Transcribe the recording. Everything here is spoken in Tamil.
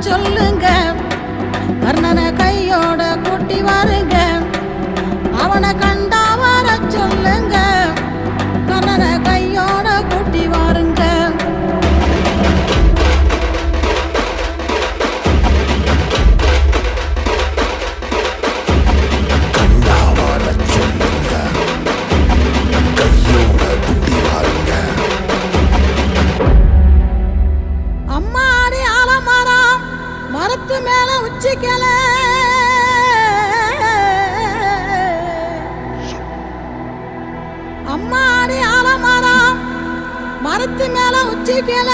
சொல்லுங்க, கர்ணனை கையோட கூட்டி வாருங்க. அவனை கண்டா வர சொல்லுங்க, கர்ணனை கையோட கூட்டி வாருங்க. அம்மாடி ஆலமரம் மரத்து மேல உச்சிக்கல, அம்மாடி ஆலமரம் மரத்து மேல உச்சிக்கல.